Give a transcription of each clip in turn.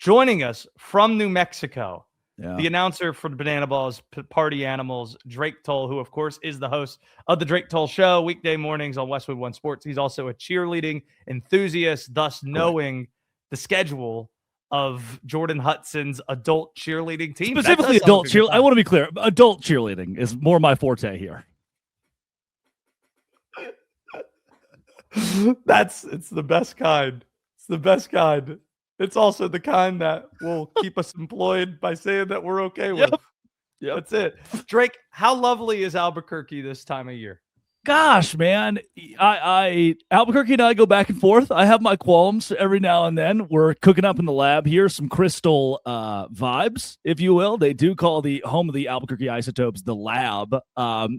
Joining us from New Mexico, the announcer for the Banana Balls Party Animals, Drake Toll, who, of course, is the host of the Drake Toll Show weekday mornings on Westwood One Sports. He's also a cheerleading enthusiast, thus knowing the schedule of Jordan Hudson's adult cheerleading team. Specifically adult cheerleading. I want to be clear. Adult cheerleading is more my forte here. It's the best kind. It's the best kind. It's also the kind that will keep us employed by saying that we're okay with. Yep. That's it. Drake, how lovely is Albuquerque this time of year? Gosh, man, Albuquerque and I go back and forth. I have my qualms every now and then. We're cooking up in the lab here some crystal vibes, if you will. They do call the home of the Albuquerque Isotopes the lab.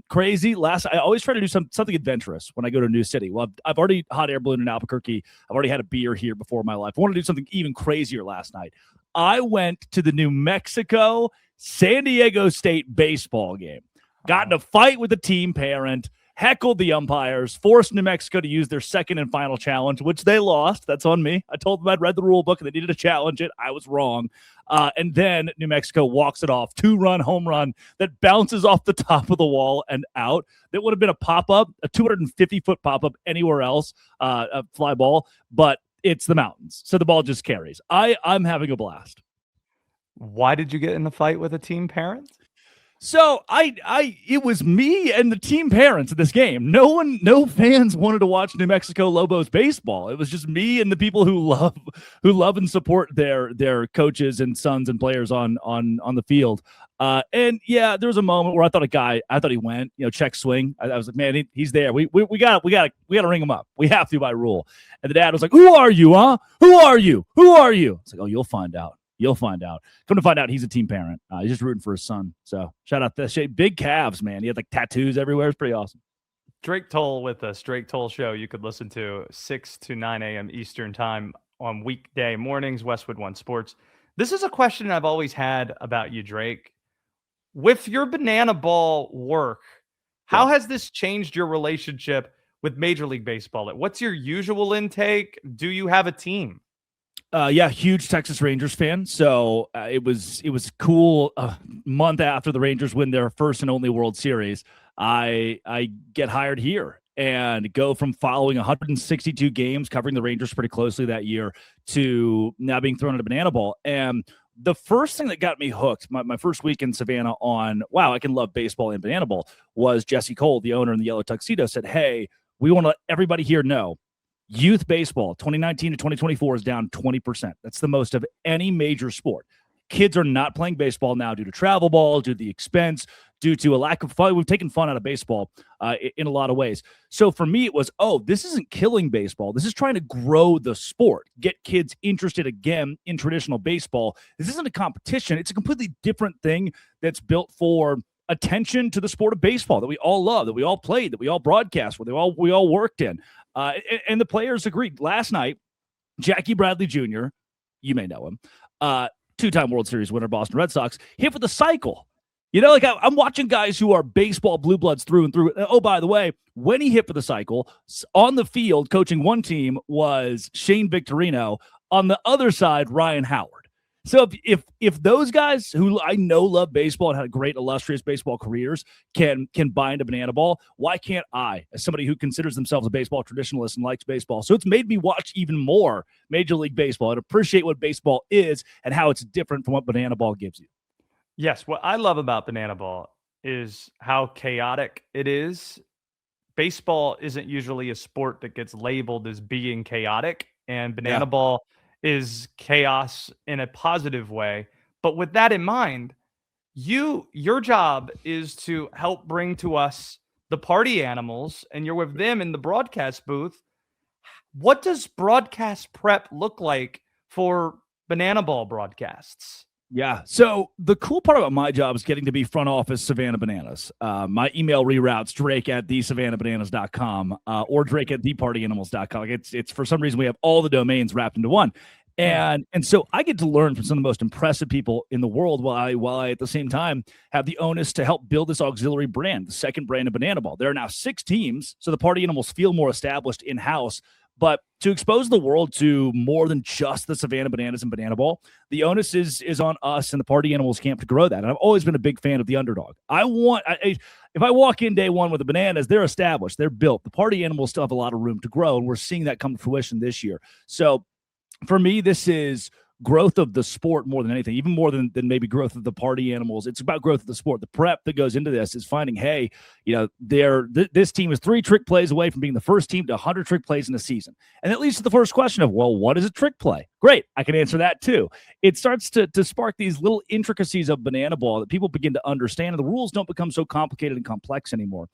Crazy. I always try to do something adventurous when I go to a new city. Well, I've already hot air balloon in Albuquerque. I've already had a beer here before in my life. I want to do something even crazier last night. I went to the New Mexico San Diego State baseball game. Got in a fight with the team parent. Heckled the umpires, forced New Mexico to use their second and final challenge, which they lost. That's on me. I told them I'd read the rule book and they needed to challenge it. I was wrong. And then New Mexico walks it off. 2-run home run that bounces off the top of the wall and out. That would have been a pop-up, a 250-foot pop-up anywhere else, a fly ball, but it's the mountains. So the ball just carries. I'm having a blast. Why did you get in a fight with a team parent? So it was me and the team parents of this game. No fans wanted to watch New Mexico Lobos baseball. It was just me and the people who love and support their coaches and sons and players on the field. And yeah, there was a moment where I thought he went, check swing. I was like, man, he's there. We got to ring him up. We have to by rule. And the dad was like, who are you, huh? Who are you? It's like, oh, you'll find out. Come to find out, he's a team parent. He's just rooting for his son. So shout out to big calves, man. He had like tattoos everywhere. It's pretty awesome. Drake Toll with us. Drake Toll Show. You could listen to 6 to 9 a.m. Eastern time on weekday mornings, Westwood One Sports. This is a question I've always had about you, Drake. With your banana ball work, how has this changed your relationship with Major League Baseball? What's your usual intake? Do you have a team? Huge Texas Rangers fan. So it was cool. A month after the Rangers win their first and only World Series, I get hired here and go from following 162 games, covering the Rangers pretty closely that year, to now being thrown at a banana ball. And the first thing that got me hooked, my first week in Savannah on, wow, I can love baseball and banana ball, was Jesse Cole, the owner in the yellow tuxedo, said, hey, we want to let everybody here know youth baseball 2019 to 2024 is down 20%. That's the most of any major sport. Kids are not playing baseball now due to travel ball, due to the expense, due to a lack of fun. We've taken fun out of baseball in a lot of ways. So for me, it was, this isn't killing baseball. This is trying to grow the sport, get kids interested again in traditional baseball. This isn't a competition. It's a completely different thing that's built for attention to the sport of baseball that we all love, that we all played, that we all broadcast, where we all worked in. And the players agreed. Last night, Jackie Bradley Jr., you may know him, two-time World Series winner, Boston Red Sox, hit with a cycle. I'm watching guys who are baseball blue bloods through and through. Oh, by the way, when he hit for the cycle, on the field coaching one team was Shane Victorino. On the other side, Ryan Howard. So if those guys who I know love baseball and had great illustrious baseball careers can bind a banana ball, why can't I, as somebody who considers themselves a baseball traditionalist and likes baseball? So it's made me watch even more Major League Baseball and appreciate what baseball is and how it's different from what banana ball gives you. Yes, what I love about banana ball is how chaotic it is. Baseball isn't usually a sport that gets labeled as being chaotic, and banana ball is chaos in a positive way. But with that in mind, your job is to help bring to us the party animals, and you're with them in the broadcast booth. What does broadcast prep look like for banana ball broadcasts? Yeah. So the cool part about my job is getting to be front office Savannah Bananas. My email reroutes drake@thesavannahbananas.com or drake@thepartyanimalz.com. It's for some reason we have all the domains wrapped into one. And so I get to learn from some of the most impressive people in the world while I at the same time have the onus to help build this auxiliary brand, the second brand of banana ball. There are now 6 teams, so the Party Animals feel more established in-house. But to expose the world to more than just the Savannah Bananas and Banana Ball, the onus is on us and the Party Animals camp to grow that. And I've always been a big fan of the underdog. If I walk in day one with the Bananas, they're established, they're built. The Party Animals still have a lot of room to grow, and we're seeing that come to fruition this year. So for me, this is growth of the sport more than anything, even more than maybe growth of the Party Animals. It's about growth of the sport. The prep that goes into this is finding, hey, this team is 3 trick plays away from being the first team to 100 trick plays in a season. And that leads to the first question of, well, what is a trick play? Great, I can answer that too. It starts to spark these little intricacies of Banana Ball that people begin to understand, and the rules don't become so complicated and complex anymore.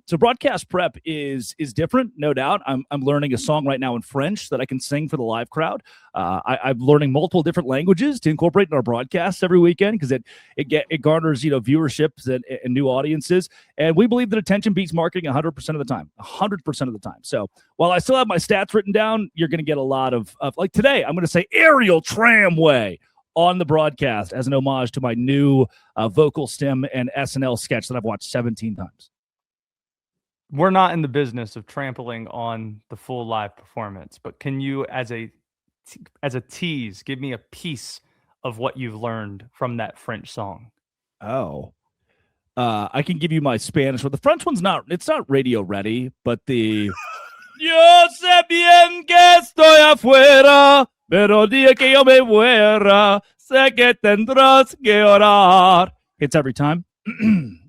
So broadcast prep is different, no doubt. I'm learning a song right now in French that I can sing for the live crowd. I'm learning multiple different languages to incorporate in our broadcasts every weekend because it garners viewerships and new audiences. And we believe that attention beats marketing 100% of the time, 100% of the time. So while I still have my stats written down, you're going to get a lot of like today, I'm going to say aerial tramway on the broadcast as an homage to my new vocal stem and SNL sketch that I've watched 17 times. We're not in the business of trampling on the full live performance, but can you, as a tease, give me a piece of what you've learned from that French song? Oh, I can give you my Spanish. Well, the French one's not radio ready, but the Yo sé bien que estoy afuera, pero día que yo me muera, sé que tendrás que orar. Hits every time.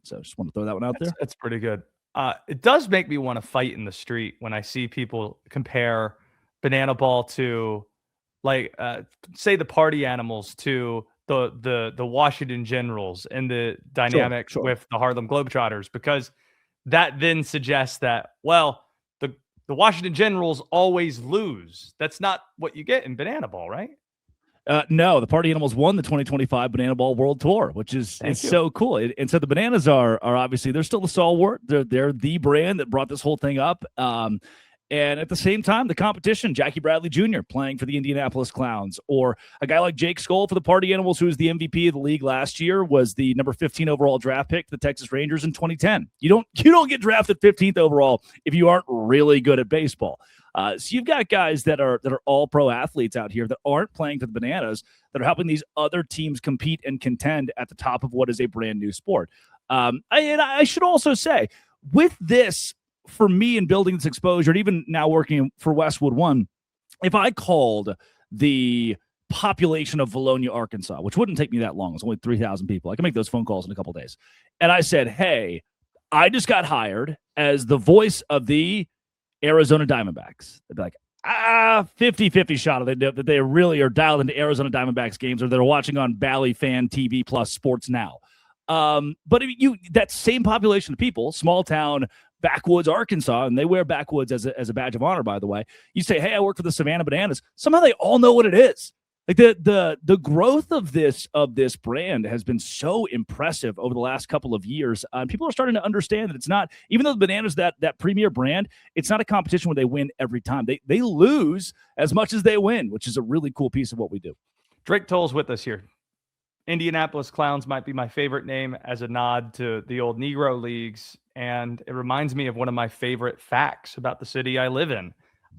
So just want to throw that one out there. That's pretty good. It does make me want to fight in the street when I see people compare Banana Ball to, like, say the Party Animals to the Washington Generals and the dynamic with the Harlem Globetrotters, because that then suggests that, well, the Washington Generals always lose. That's not what you get in Banana Ball, right? No, the Party Animals won the 2025 Banana Ball World Tour, which is so cool. And so the Bananas are obviously, they're still the stalwart. They're the brand that brought this whole thing up. And at the same time, the competition, Jackie Bradley Jr. playing for the Indianapolis Clowns, or a guy like Jake Skoll for the Party Animals, who was the MVP of the league last year, was the number 15 overall draft pick for the Texas Rangers in 2010. You don't get drafted 15th overall if you aren't really good at baseball. So you've got guys that are all pro athletes out here that aren't playing for the Bananas, that are helping these other teams compete and contend at the top of what is a brand new sport. I should also say, with this, for me in building this exposure, and even now working for Westwood One, if I called the population of Valonia, Arkansas, which wouldn't take me that long, it's only 3,000 people, I can make those phone calls in a couple days, and I said, hey, I just got hired as the voice of the Arizona Diamondbacks, they'd be like, 50-50 shot that they really are dialed into Arizona Diamondbacks games, or they're watching on Bally Fan TV plus Sports Now. But that same population of people, small town, backwoods Arkansas, and they wear backwoods as a badge of honor, by the way. You say, hey, I work for the Savannah Bananas. Somehow they all know what it is. Like the growth of this brand has been so impressive over the last couple of years. People are starting to understand that it's not, even though the Bananas that premier brand, it's not a competition where they win every time. They lose as much as they win, which is a really cool piece of what we do. Drake Toll's with us here. Indianapolis Clowns might be my favorite name as a nod to the old Negro leagues, and it reminds me of one of my favorite facts about the city I live in.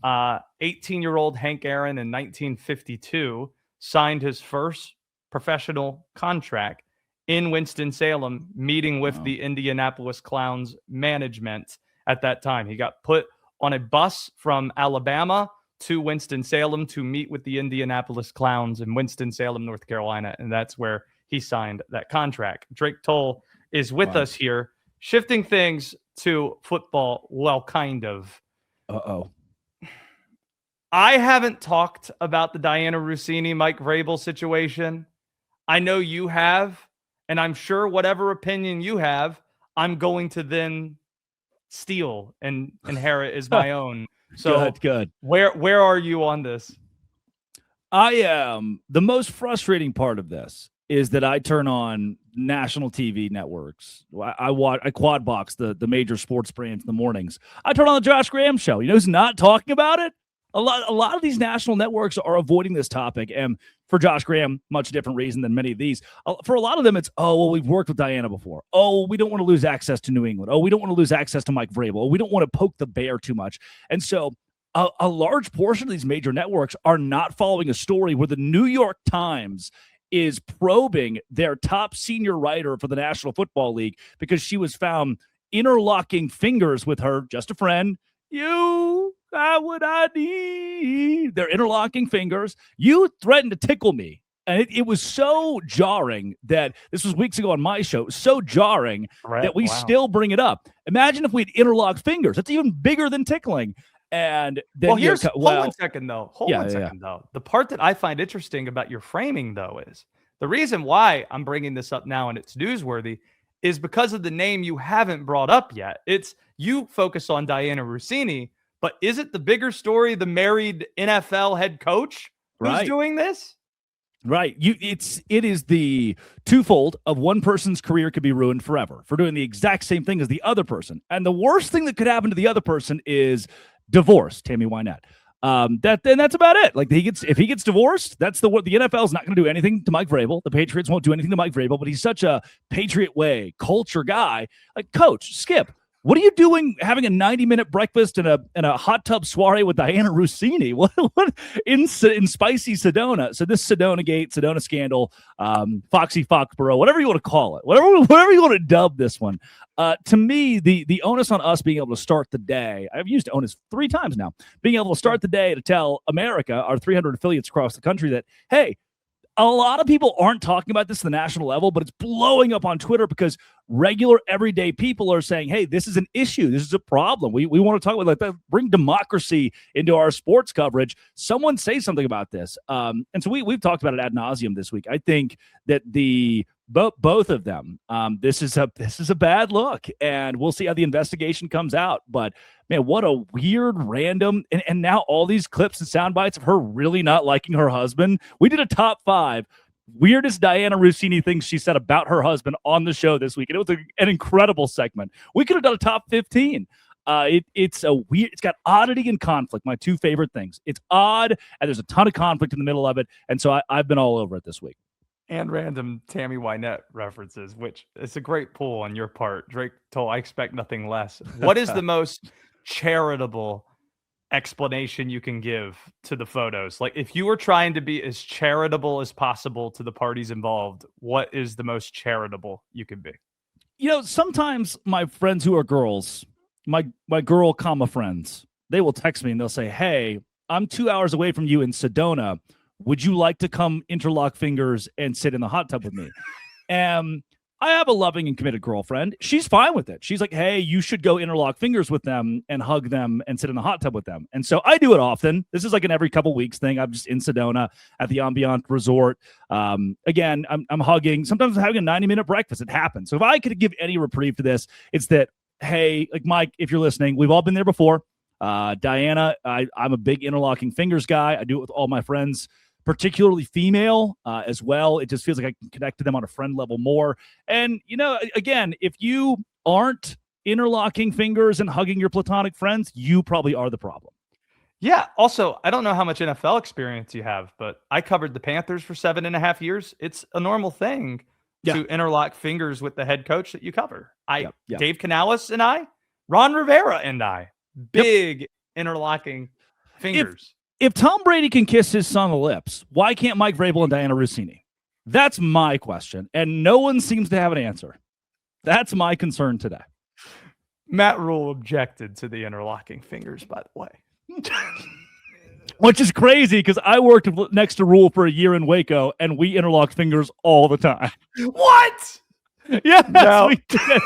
18-year-old Hank Aaron in 1952 signed his first professional contract in Winston-Salem, meeting with the Indianapolis Clowns management at that time. He got put on a bus from Alabama to Winston-Salem to meet with the Indianapolis Clowns in Winston-Salem, North Carolina, and that's where he signed that contract. Drake Toll is with us here, shifting things to football, well, kind of. Uh-oh. I haven't talked about the Dianna Russini, Mike Vrabel situation. I know you have, and I'm sure whatever opinion you have, I'm going to then steal and inherit as my own. So good. Where are you on this? I am. The most frustrating part of this is that I turn on national TV networks. I quad box the major sports brands in the mornings. I turn on the Josh Graham show. You know who's not talking about it? A lot of these national networks are avoiding this topic, and for Josh Graham, much different reason than many of these. For a lot of them, it's, oh, well, we've worked with Dianna before. Oh, we don't want to lose access to New England. Oh, we don't want to lose access to Mike Vrabel. Oh, we don't want to poke the bear too much. And so a large portion of these major networks are not following a story where the New York Times is probing their top senior writer for the National Football League because she was found interlocking fingers with her, just a friend. You got what I need. They're interlocking fingers. You threatened to tickle me. And it was so jarring that this was weeks ago on my show. It was so jarring that we still bring it up. Imagine if we'd interlocked fingers. That's even bigger than tickling. And then hold one second though. Though. The part that I find interesting about your framing though is the reason why I'm bringing this up now and it's newsworthy is because of the name you haven't brought up yet. It's you focus on Dianna Russini, but is it the bigger story, the married NFL head coach who's doing this? Right. It is the twofold of one person's career could be ruined forever for doing the exact same thing as the other person. And the worst thing that could happen to the other person is divorce, Tammy Wynette. That's about it. Like if he gets divorced, the NFL is not going to do anything to Mike Vrabel. The Patriots won't do anything to Mike Vrabel, but he's such a Patriot way culture guy. Like, coach, Skip, what are you doing having a 90-minute breakfast in a hot tub soiree with Dianna Russini? What in spicy Sedona? So this Sedona gate, Sedona scandal, Foxy Foxborough, whatever you want to call it, whatever you want to dub this one. To me, the onus on us being able to start the day, I've used onus 3 times now, being able to start the day to tell America, our 300 affiliates across the country that, hey, a lot of people aren't talking about this at the national level, but it's blowing up on Twitter because regular everyday people are saying, hey, this is an issue. This is a problem. We want to talk about that. Bring democracy into our sports coverage. Someone say something about this. And so we've talked about it ad nauseum this week. I think that both of them, this is a bad look, and we'll see how the investigation comes out. But man, what a weird, random, and now all these clips and sound bites of her really not liking her husband. We did a top 5 weirdest Dianna Russini things she said about her husband on the show this week, and it was an incredible segment. We could have done a top 15. It's got oddity and conflict, my 2 favorite things. It's odd, and there's a ton of conflict in the middle of it, and so I've been all over it this week. And random Tammy Wynette references, which is a great pull on your part. Drake told, I expect nothing less. What is the most charitable explanation you can give to the photos? Like, if you were trying to be as charitable as possible to the parties involved, what is the most charitable you can be? Sometimes my friends who are girls, my girl comma friends, they will text me and they'll say, hey, I'm 2 hours away from you in Sedona. Would you like to come interlock fingers and sit in the hot tub with me? And I have a loving and committed girlfriend. She's fine with it. She's like, hey, you should go interlock fingers with them and hug them and sit in the hot tub with them. And so I do it often. This is like an every couple weeks thing. I'm just in Sedona at the Ambient Resort. Again, I'm hugging. Sometimes I'm having a 90-minute breakfast. It happens. So if I could give any reprieve to this, it's that, hey, like Mike, if you're listening, we've all been there before. Dianna, I'm a big interlocking fingers guy. I do it with all my friends, particularly female as well. It just feels like I can connect to them on a friend level more. And, again, if you aren't interlocking fingers and hugging your platonic friends, you probably are the problem. Yeah. Also, I don't know how much NFL experience you have, but I covered the Panthers for 7.5 years. It's a normal thing to interlock fingers with the head coach that you cover. Dave Canales and I, Ron Rivera and I, big interlocking fingers. If Tom Brady can kiss his son on the lips, why can't Mike Vrabel and Dianna Russini? That's my question, and no one seems to have an answer. That's my concern today. Matt Rule objected to the interlocking fingers, by the way. Which is crazy because I worked next to Rule for a year in Waco, and we interlocked fingers all the time. What? Yes, we did.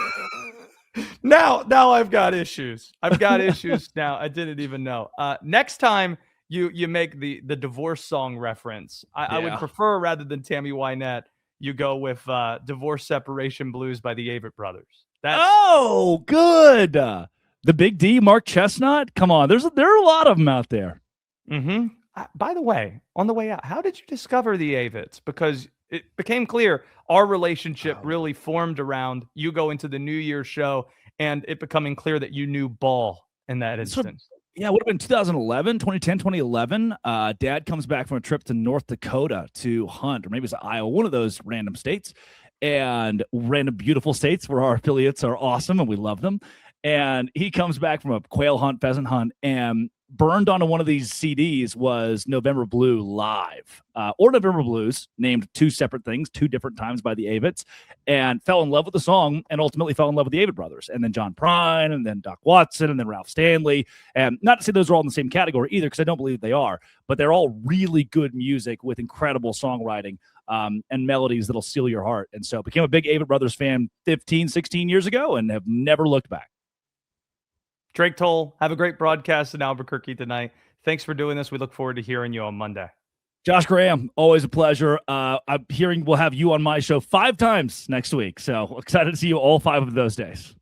Now I've got issues. I've got issues now. I didn't even know. Next time you make the divorce song reference, I would prefer, rather than Tammy Wynette, you go with Divorce Separation Blues by the Avett Brothers. Oh, good. The Big D, Mark Chestnut. Come on, there are a lot of them out there. Mm-hmm. By the way, on the way out, how did you discover the Avetts? Because it became clear our relationship really formed around you going to the New Year's show and it becoming clear that you knew ball in that instance. Yeah, it would have been 2010, 2011. Dad comes back from a trip to North Dakota to hunt, or maybe it's Iowa, one of those random states, and random beautiful states where our affiliates are awesome and we love them. And he comes back from a quail hunt, pheasant hunt, and burned onto one of these CDs was November Blue Live, or November Blues, named two separate things, two different times by the Avets, and fell in love with the song and ultimately fell in love with the Avid brothers, and then John Prine, and then Doc Watson, and then Ralph Stanley. And not to say those are all in the same category either, because I don't believe they are, but they're all really good music with incredible songwriting and melodies that'll seal your heart. And so became a big Avid brothers fan 15, 16 years ago and have never looked back. Drake Toll, have a great broadcast in Albuquerque tonight. Thanks for doing this. We look forward to hearing you on Monday. Josh Graham, always a pleasure. I'm hearing we'll have you on my show 5 times next week. So excited to see you all 5 of those days.